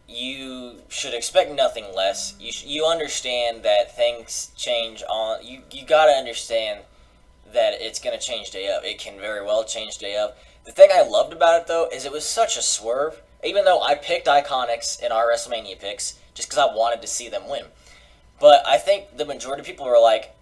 You should expect nothing less. You understand that things change on. You gotta understand that it's gonna change day up. It can very well change day up. The thing I loved about it though is it was such a swerve. Even though I picked Iconics in our WrestleMania picks just because I wanted to see them win, but I think the majority of people were like,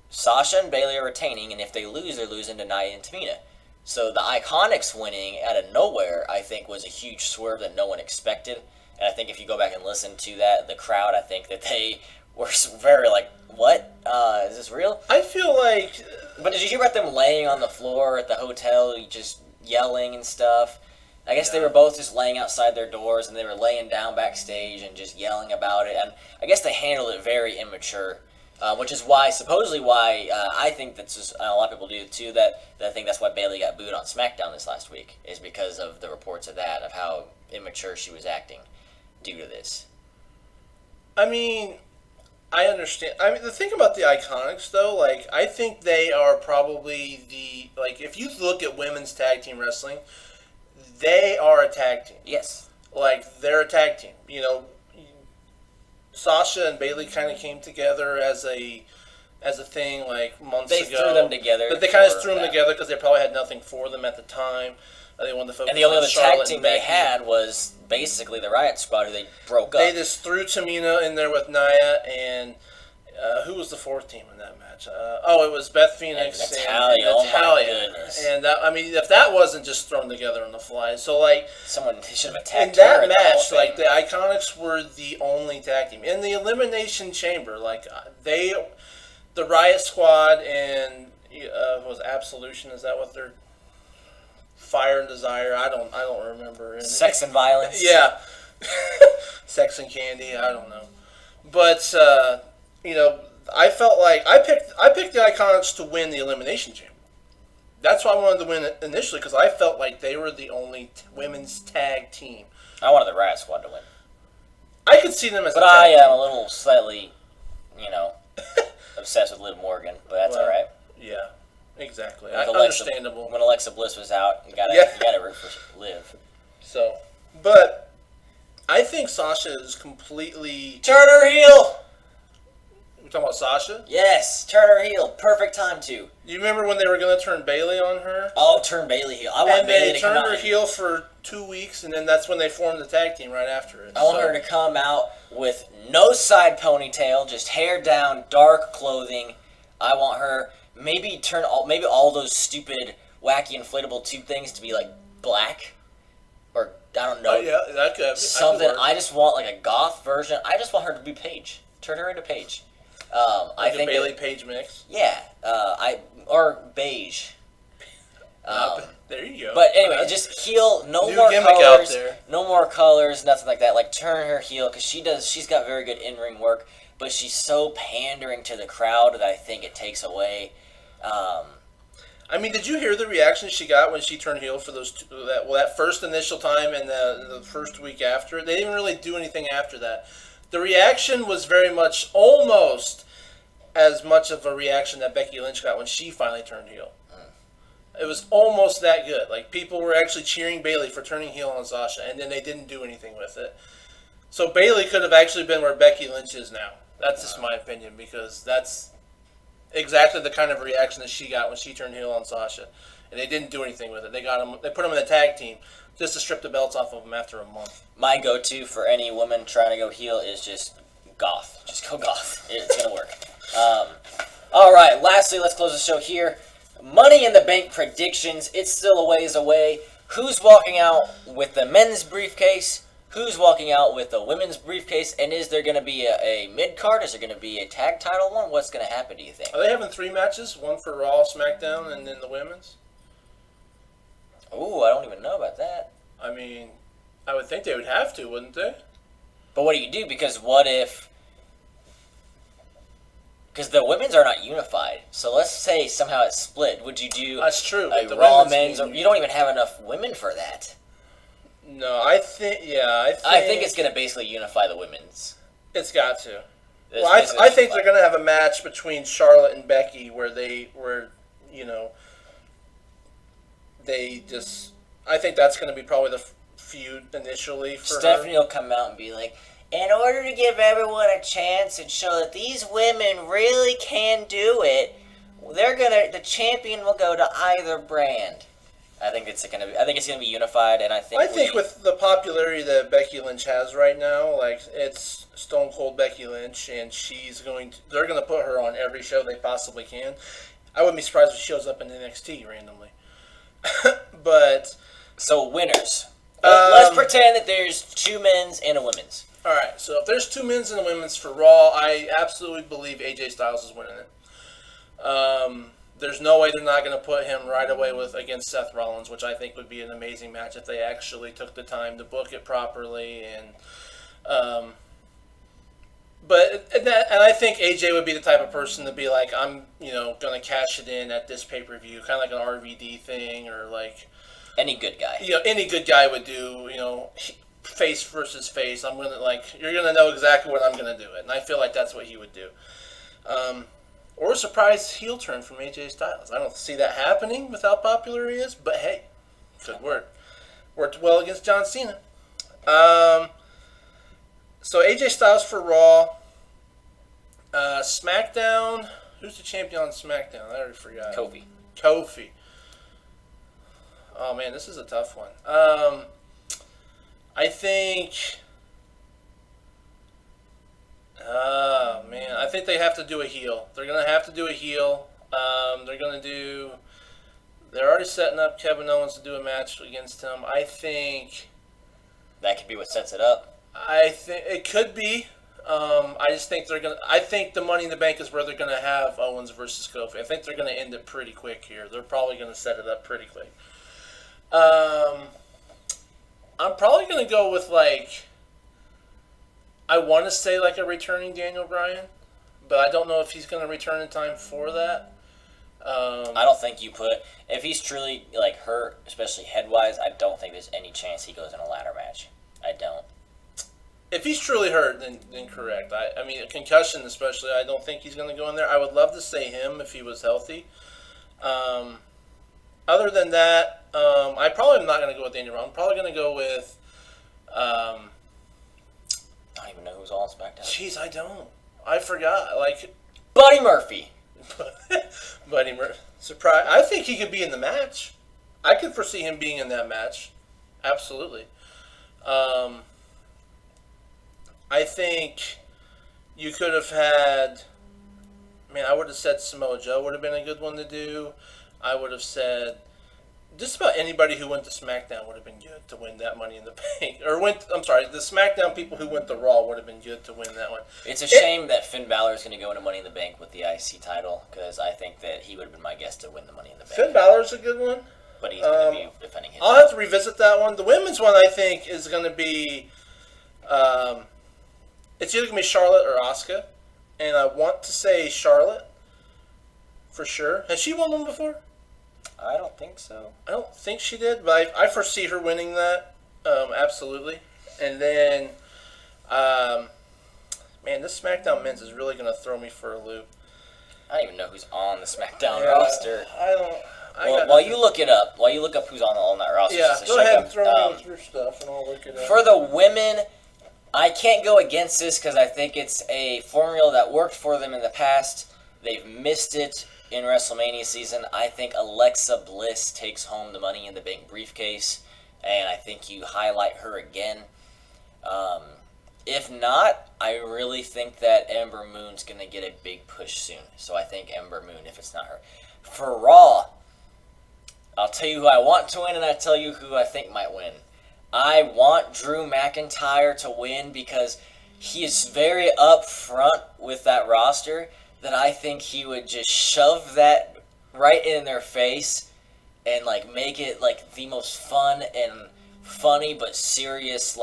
Sasha and Bayley are retaining, and if they lose, they're losing to Nia and Tamina. So the Iconics winning out of nowhere, I think, was a huge swerve that no one expected. And I think if you go back and listen to that, the crowd, I think that they were very like, what? Is this real? I feel like... But did you hear about them laying on the floor at the hotel, just yelling and stuff? I guess they were both just laying outside their doors, and they were laying down backstage and just yelling about it. And I guess they handled it very immature, which is why, supposedly why, I think that's just, a lot of people do too, that I think that's why Bayley got booed on SmackDown this last week, is because of the reports of that, of how immature she was acting due to this. I mean, I understand. I mean, the thing about the Iconics, though, like, I think they are probably like, if you look at women's tag team wrestling, they are a tag team. Yes. Like, they're a tag team. You know, Sasha and Bayley kind of came together as a thing, like, months ago. They threw them together. But they kind of threw them together because they probably had nothing for them at the time. They wanted to focus and the only on other Charlotte tag team and they Becky. had was basically the Riot Squad, who they broke up. They just threw Tamina in there with Nia, and who was the fourth team in that match? It was Beth Phoenix and Natalya. Oh my goodness! And that, I mean, if that wasn't just thrown together on the fly, so like someone should have in attacked that her match, like the Iconics were the only tag team in the Elimination Chamber. Like the Riot Squad and was Absolution? Is that what they're? Fire and Desire. I don't remember. Sex and Violence. Yeah. Sex and Candy. I don't know. But I felt like I picked the Iconics to win the Elimination Chamber. That's why I wanted to win it initially, because I felt like they were the only women's tag team. I wanted the Riot Squad to win. I could see them as. But I am a little slightly, obsessed with Liv Morgan. But that's all right. Yeah. Exactly. Understandable. When Alexa Bliss was out, you gotta root for Liv. So, but I think Sasha is completely turn her heel. We're talking about Sasha? Yes, turn her heel. Perfect time to. You remember when they were going to turn Bayley on her? Oh, turn Bayley heel. I want Bayley to come out. And they turned her heel for 2 weeks, and then that's when they formed the tag team right after it. I want her to come out with no side ponytail, just hair down, dark clothing. I want her. Maybe all those stupid, wacky, inflatable tube things to be like black, or I don't know. Oh yeah, that could something. I just want like a goth version. I just want her to be Paige. Turn her into Paige. I think a Bayley Paige mix. Yeah, or beige. There you go. But anyway, just heel. No New more gimmick colors. Out there. No more colors. Nothing like that. Like turn her heel because she's got very good in-ring work, but she's so pandering to the crowd that I think it takes away. I mean, did you hear the reaction she got when she turned heel for that first initial time and the first week after? They didn't really do anything after that. The reaction was very much, almost as much of a reaction that Becky Lynch got when she finally turned heel. It was almost that good. Like, people were actually cheering Bayley for turning heel on Sasha, and then they didn't do anything with it. So Bayley could have actually been where Becky Lynch is now. That's just my opinion, because that's exactly the kind of reaction that she got when she turned heel on Sasha, and they didn't do anything with it. They put them in a tag team just to strip the belts off of them after a month. My go-to for any woman trying to go heel is just goth. Just go goth. It's gonna work. All right. Lastly, let's close the show here. Money in the Bank predictions. It's still a ways away. Who's walking out with the men's briefcase? Who's walking out with the women's briefcase? And is there going to be a mid-card? Is there going to be a tag title one? What's going to happen, do you think? Are they having 3 matches? One for Raw, SmackDown, and then the women's? Ooh, I don't even know about that. I mean, I would think they would have to, wouldn't they? But what do you do? Because what if... Because the women's are not unified. So let's say somehow it's split. Would you do That's true, a the Raw women's men's? You don't even have enough women for that. No, I think it's going to basically unify the women's. It's got to. Well, I think they're going to have a match between Charlotte and Becky where I think that's going to be probably feud initially for Stephanie her. will come out and be like, in order to give everyone a chance and show that these women really can do it, the champion will go to either brand. I think it's gonna be unified, and I think With the popularity that Becky Lynch has right now, like it's Stone Cold Becky Lynch, and they're going to put her on every show they possibly can. I wouldn't be surprised if she shows up in NXT randomly. But so winners. Let's pretend that there's 2 men's and a women's. all right, so if there's 2 men's and a women's for Raw, I absolutely believe AJ Styles is winning it. There's no way they're not going to put him right away against Seth Rollins, which I think would be an amazing match if they actually took the time to book it properly. And I think AJ would be the type of person to be like, I'm going to cash it in at this pay per view, kind of like an RVD thing, or like any good guy. Any good guy would do. Face versus face. You're gonna know exactly what I'm gonna do it, and I feel like that's what he would do. Or a surprise heel turn from AJ Styles. I don't see that happening with how popular he is, but hey, could work. Worked well against John Cena. So AJ Styles for Raw. SmackDown. Who's the champion on SmackDown? I already forgot. Kofi. Oh man, this is a tough one. I think. I think they have to do a heel. They're gonna have to do a heel. They're already setting up Kevin Owens to do a match against him. I think that could be what sets it up. I think it could be. I just think I think the Money in the Bank is where they're gonna have Owens versus Kofi. I think they're gonna end it pretty quick here. They're probably gonna set it up pretty quick. I'm probably gonna go with I want to say a returning Daniel Bryan, but I don't know if he's going to return in time for that. I don't think if he's truly hurt, especially head-wise, I don't think there's any chance he goes in a ladder match. I don't. If he's truly hurt, then correct. I mean, a concussion especially, I don't think he's going to go in there. I would love to say him if he was healthy. Other than that, I probably am not going to go with Daniel Bryan. I'm probably going to go with... I don't even know who's all on SmackDown. Jeez, I don't. I forgot. Buddy Murphy. Buddy Murphy. Surprise. I think he could be in the match. I could foresee him being in that match. Absolutely. I think you could have had... I would have said Samoa Joe would have been a good one to do. I would have said... Just about anybody who went to SmackDown would have been good to win that Money in the Bank. The SmackDown people who went to Raw would have been good to win that one. It's a shame that Finn Balor is going to go into Money in the Bank with the IC title, because I think that he would have been my guess to win the Money in the Bank. Finn Balor's a good one. But he's going to be defending his I'll have to revisit that one. The women's one, I think, is going to be... it's either going to be Charlotte or Asuka. And I want to say Charlotte, for sure. Has she won one before? I don't think so. I don't think she did, but I foresee her winning that, absolutely. And then, this SmackDown men's is really going to throw me for a loop. I don't even know who's on the SmackDown roster. While you look up who's on that roster. Yeah, go ahead and throw me with your stuff, and I'll look it up. For the women, I can't go against this because I think it's a formula that worked for them in the past. They've missed it in WrestleMania season. I think Alexa Bliss takes home the Money in the Bank briefcase, and I think you highlight her again. If not, I really think that Ember Moon's going to get a big push soon. So I think Ember Moon, if it's not her. For Raw, I'll tell you who I want to win, and I'll tell you who I think might win. I want Drew McIntyre to win because he is very upfront with that roster that I think he would just shove that right in their face and make it the most fun and funny but serious,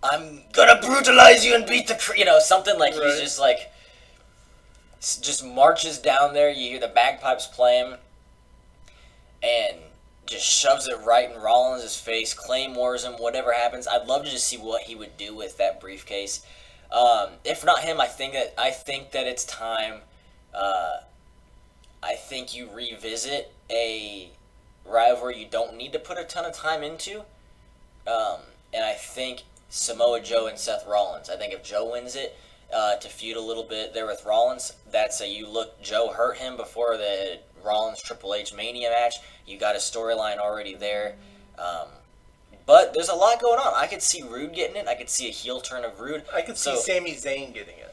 I'm gonna brutalize you and beat the something right. He's just marches down there, you hear the bagpipes playing and just shoves it right in Rollins' face, claymores him, whatever happens. I'd love to just see what he would do with that briefcase. If not him, I think that it's time. I think you revisit a rivalry you don't need to put a ton of time into. And I think Samoa Joe and Seth Rollins. I think if Joe wins it, to feud a little bit there with Rollins, Joe hurt him before the Rollins Triple H Mania match. You got a storyline already there. But there's a lot going on. I could see Rude getting it. I could see a heel turn of Rude. I could see Sami Zayn getting it.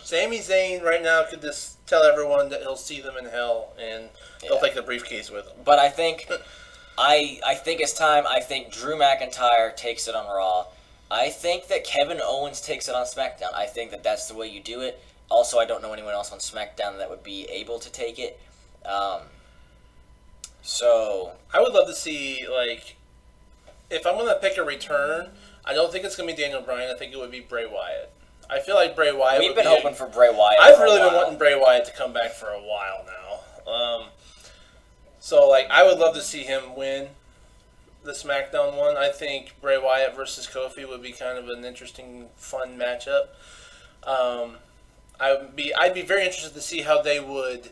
Sami Zayn right now could just tell everyone that he'll see them in hell and he'll take the briefcase with him. But I think I think it's time. I think Drew McIntyre takes it on Raw. I think that Kevin Owens takes it on SmackDown. I think that that's the way you do it. Also, I don't know anyone else on SmackDown that would be able to take it. So I would love to see, like, if I'm going to pick a return, I don't think it's going to be Daniel Bryan. I think it would be Bray Wyatt. I feel like Bray Wyatt. We've been hoping for Bray Wyatt. I've really been wanting Bray Wyatt to come back for a while now. So, like, I would love to see him win the SmackDown one. I think Bray Wyatt versus Kofi would be kind of an interesting, fun matchup. I'd be very interested to see how they would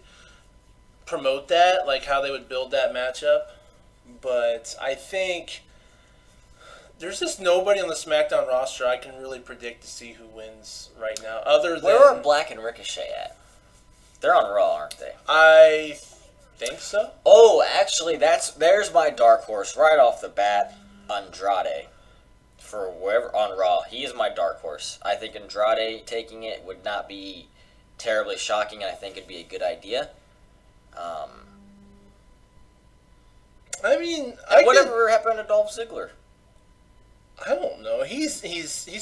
promote that, like how they would build that matchup. But I think there's just nobody on the SmackDown roster I can really predict to see who wins right now. Other than where are Black and Ricochet at? They're on Raw, aren't they? I think so. Oh, actually, there's my dark horse right off the bat, Andrade. For wherever on Raw, he is my dark horse. I think Andrade taking it would not be terribly shocking, and I think it'd be a good idea. I mean, whatever happened to Dolph Ziggler? I don't know. He's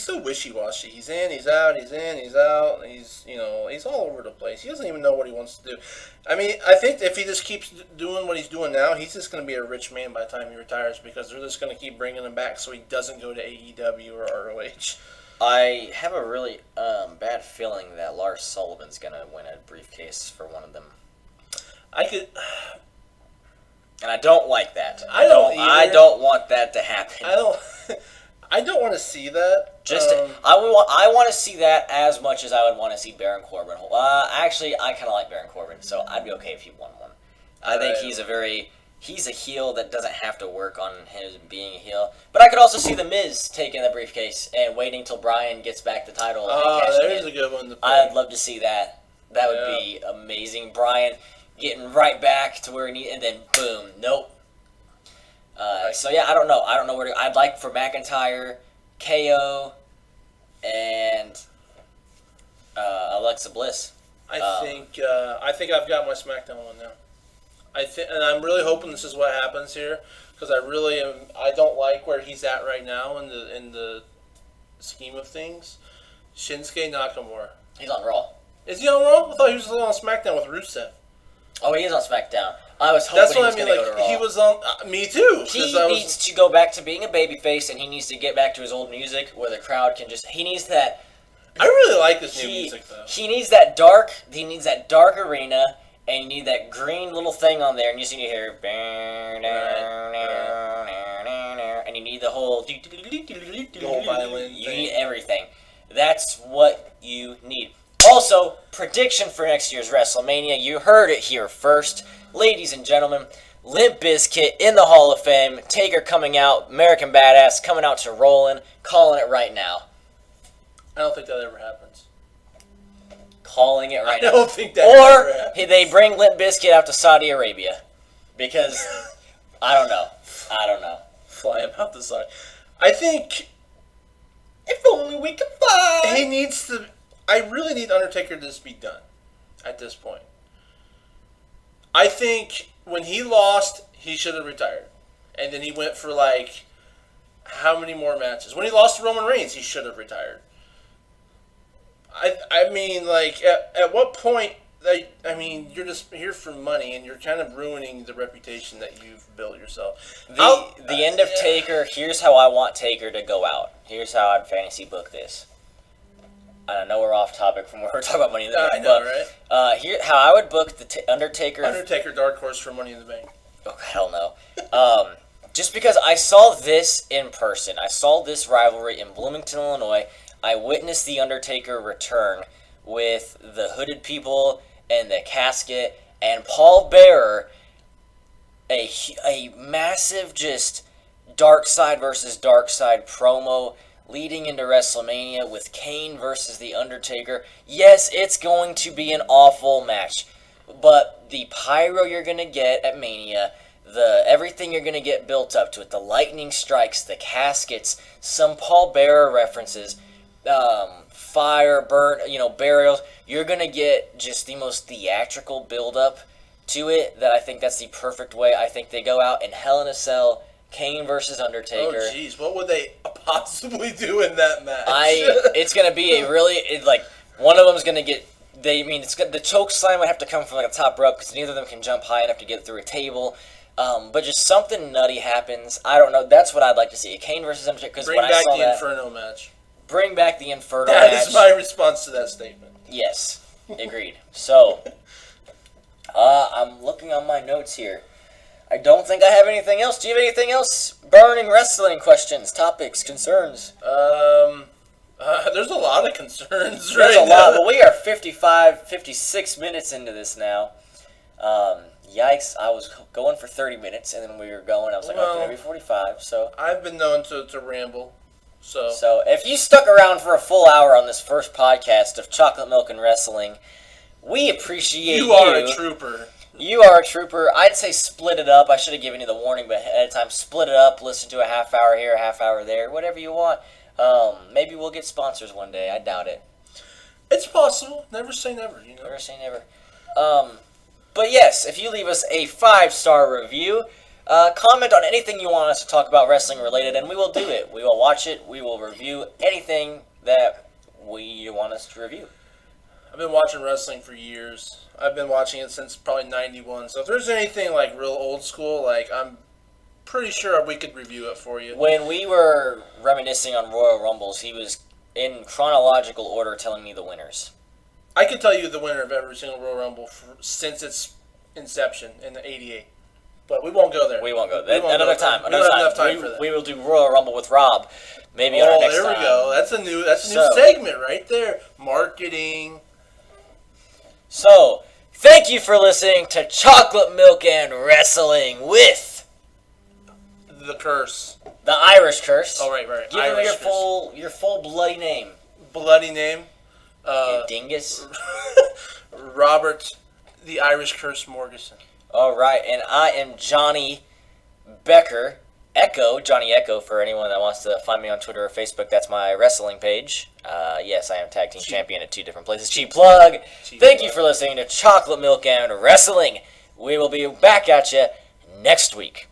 so wishy-washy. He's in, he's out, he's in, he's out. He's all over the place. He doesn't even know what he wants to do. I mean, I think if he just keeps doing what he's doing now, he's just going to be a rich man by the time he retires because they're just going to keep bringing him back so he doesn't go to AEW or ROH. I have a really bad feeling that Lars Sullivan's going to win a briefcase for one of them. And I don't like that. I don't want that to happen. I don't want to see that. I want to see that as much as I would want to see Baron Corbin. Actually, I kind of like Baron Corbin, so I'd be okay if he won one. I think he's a heel that doesn't have to work on him being a heel. But I could also see The Miz taking the briefcase and waiting until Brian gets back the title. There's a good one to play. I'd love to see that. That would be amazing. Brian getting right back to where he needs, and then boom, nope. So yeah, I don't know. I don't know where I'd like for McIntyre, KO, and Alexa Bliss. I think I've got my SmackDown one now. And I'm really hoping this is what happens here because I don't like where he's at right now in the scheme of things. Shinsuke Nakamura. He's on Raw. Is he on Raw? I thought he was on SmackDown with Rusev. Oh, he is on SmackDown. I was hoping he was going to go to Raw. He was on. Me too. He needs to go back to being a babyface, and he needs to get back to his old music where the crowd can just. He needs that. I really like this new music though. He needs that dark. He needs that dark arena, and you need that green little thing on there, and you just need to hear. And you need the whole. The whole violin. You need everything. That's what you need. Also, prediction for next year's WrestleMania. You heard it here first. Ladies and gentlemen, Limp Bizkit in the Hall of Fame. Taker coming out. American Badass coming out to Rollin'. Calling it right now. I don't think that ever happens. Calling it right now. I don't think that ever happens. Or they bring Limp Bizkit out to Saudi Arabia. Because, I don't know. Fly him out to Saudi. I think if only we could fly. He needs to. I really need Undertaker to just be done at this point. I think when he lost, he should have retired. And then he went for like how many more matches? When he lost to Roman Reigns, he should have retired. I mean, like, at what point, you're just here for money and you're kind of ruining the reputation that you've built yourself. The end of Taker, here's how I want Taker to go out. Here's how I'd fantasy book this. I know we're off topic from where we're talking about Money in the Bank. I know, right? Here, how I would book the Undertaker. Undertaker dark horse for Money in the Bank. Oh, hell no. Just because I saw this in person. I saw this rivalry in Bloomington, Illinois. I witnessed the Undertaker return with the hooded people and the casket and Paul Bearer, a massive just Dark Side versus Dark Side promo leading into WrestleMania with Kane versus The Undertaker. Yes, it's going to be an awful match, but the pyro you're going to get at Mania, everything you're going to get built up to it, the lightning strikes, the caskets, some Paul Bearer references, fire, burn, burials, you're going to get just the most theatrical build-up to it that I think that's the perfect way. I think they go out in Hell in a Cell, Kane versus Undertaker. Oh, jeez. What would they possibly do in that match? It's going to be one of them's going to get, the choke slam would have to come from the top rope because neither of them can jump high enough to get through a table. But just something nutty happens. I don't know. That's what I'd like to see. Kane versus Undertaker. Bring back the Inferno match. Bring back the Inferno match. That is my response to that statement. Yes. Agreed. So, I'm looking on my notes here. I don't think I have anything else. Do you have anything else? Burning wrestling questions, topics, concerns? There's a lot of concerns There's a lot, but we are 56 minutes into this now. Yikes, I was going for 30 minutes, and then we were going, I was like, okay, maybe 45, so. I've been known to ramble, so. So, if you stuck around for a full hour on this first podcast of Chocolate Milk and Wrestling, we appreciate you. You are a trooper. You are a trooper. I'd say split it up. I should have given you the warning, but ahead of time, split it up, listen to a half hour here, a half hour there, whatever you want. Maybe we'll get sponsors one day. I doubt it. It's possible. Never say never, Never say never. But yes, if you leave us a 5-star review, comment on anything you want us to talk about wrestling related, and we will do it. We will watch it. We will review anything that you want us to review. I've been watching wrestling for years. I've been watching it since probably 91. So if there's anything real old school, I'm pretty sure we could review it for you. When we were reminiscing on Royal Rumbles, he was in chronological order telling me the winners. I can tell you the winner of every single Royal Rumble since its inception in '88. But we won't go there. We won't go there. Another time. We don't have enough time for that. We will do Royal Rumble with Rob. Maybe on our next time. Oh, there we go. That's a new segment right there. Marketing. So, thank you for listening to Chocolate Milk and Wrestling with The Curse. The Irish Curse. Oh, right. Give him your full bloody name. Bloody name? Dingus. Robert the Irish Curse Morgeson. All right, and I am Johnny Becker. Johnny Echo, for anyone that wants to find me on Twitter or Facebook. That's my wrestling page. Yes, I am tag team champion at 2 different places. Cheap plug. Thank you for listening to Chocolate Milk and Wrestling. We will be back at you next week.